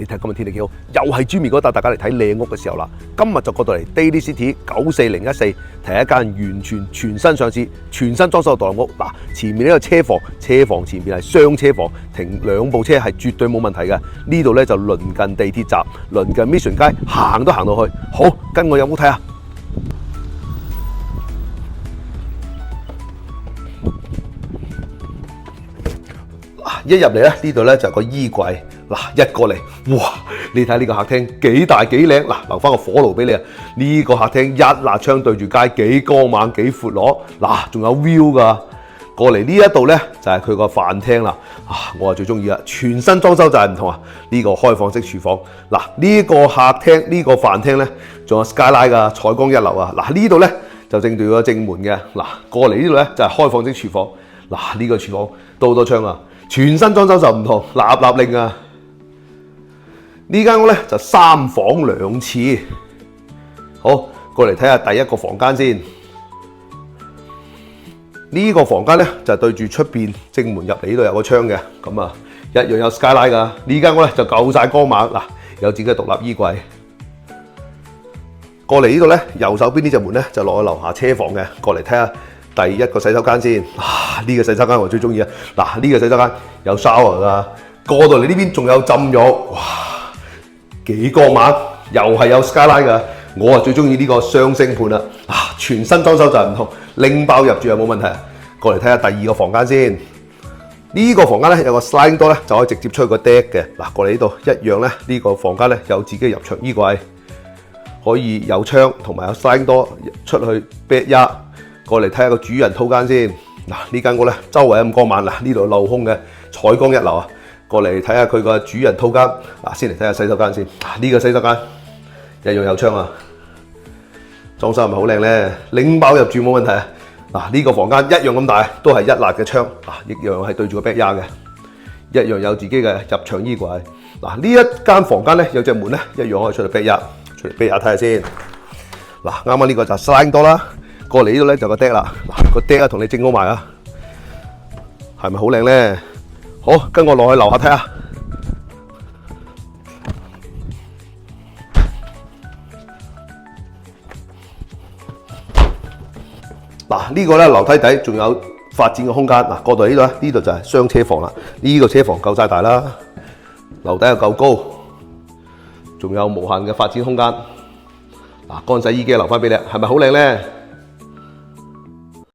你睇今日天氣幾好，又係豬面嗰帶大家嚟睇靚屋嘅時候啦。今日就過到嚟 Daily City 94014，睇一間完全全新上市、全新裝修嘅獨立屋。嗱，前面呢個車房前面係雙車房，停2部車係絕對冇問題嘅。呢度咧就鄰近地鐵站，鄰近 Mission 街，行都行到去。好，跟我入屋睇下。一入嚟咧，呢度咧就係個衣櫃。嗱，一過嚟，哇！你睇呢個客廳幾大幾靚。嗱，留翻個火爐俾你啊！呢個客廳一辣窗對住街，幾光猛幾闊落。嗱，仲有 view 噶。過嚟呢一度咧就係佢個飯廳啦。我係最中意啦，全新裝修就係唔同啊！呢個開放式廚房。嗱，呢個客廳呢個飯廳咧，仲有 skyline 噶，採光一流啊！嗱，呢度咧就正對個正門嘅。嗱，過嚟呢度咧就係開放式廚房。嗱，呢個廚房都好多窗啊！全新裝修就唔同，立立令啊！呢間屋咧就3房2廁。好，過嚟睇下第一個房間先。呢個房間咧就對住出邊正門入嚟呢度有個窗嘅，咁啊一樣有 skyline 噶。呢間屋咧就夠晒光猛，嗱，有自己嘅獨立衣櫃。過嚟呢度咧，右手邊呢隻門咧就落去樓下車房嘅。過嚟睇下第一個洗手間先。呢個洗手間我最中意啊！嗱，呢個洗手間有 shower 噶，過到嚟呢邊仲有浸浴，哇，幾光猛，又係有 skyline 噶。我最中意呢個雙星盤啦，全新裝修就係唔同，拎包入住又冇問題。過嚟睇下第二個房間先。呢個房間咧有個 sliding door 咧，就可以直接出去個 deck 嘅。嗱，過嚟呢度一樣咧，呢個房間咧有自己嘅入牆衣櫃，可以有窗同埋有 sliding door出去 backyard。過嚟睇下個主人套間先。嗱，呢間屋咧周圍咁光猛，嗱，呢度鏤空嘅，採光一流啊！過嚟睇下佢個主人套間。嗱，先嚟睇下洗手間先。呢個洗手間一樣有窗啊，裝修係咪好靚咧？拎包入住冇問題啊！嗱，呢個房間一樣咁大，都係一辣嘅窗，一樣係對住個 backyard 嘅，一樣有自己嘅入牆衣櫃。嗱，呢一間房間咧有隻門咧，一樣可以出嚟 backyard，出嚟 backyard 睇下先。嗱，啱啱呢個就 sliding door 啦。過嚟呢度咧就個 deck 啦，嗱，個 deck 啊同你整好埋啊，係咪好靚咧？好，跟我落去樓下睇下。嗱，呢個咧樓梯底仲有發展嘅空間。嗱，過到呢度咧，呢度就係雙車房啦。呢個車房夠晒大啦，樓底又夠高，仲有無限嘅發展空間。嗱，乾洗衣機留翻俾你，係咪好靚咧？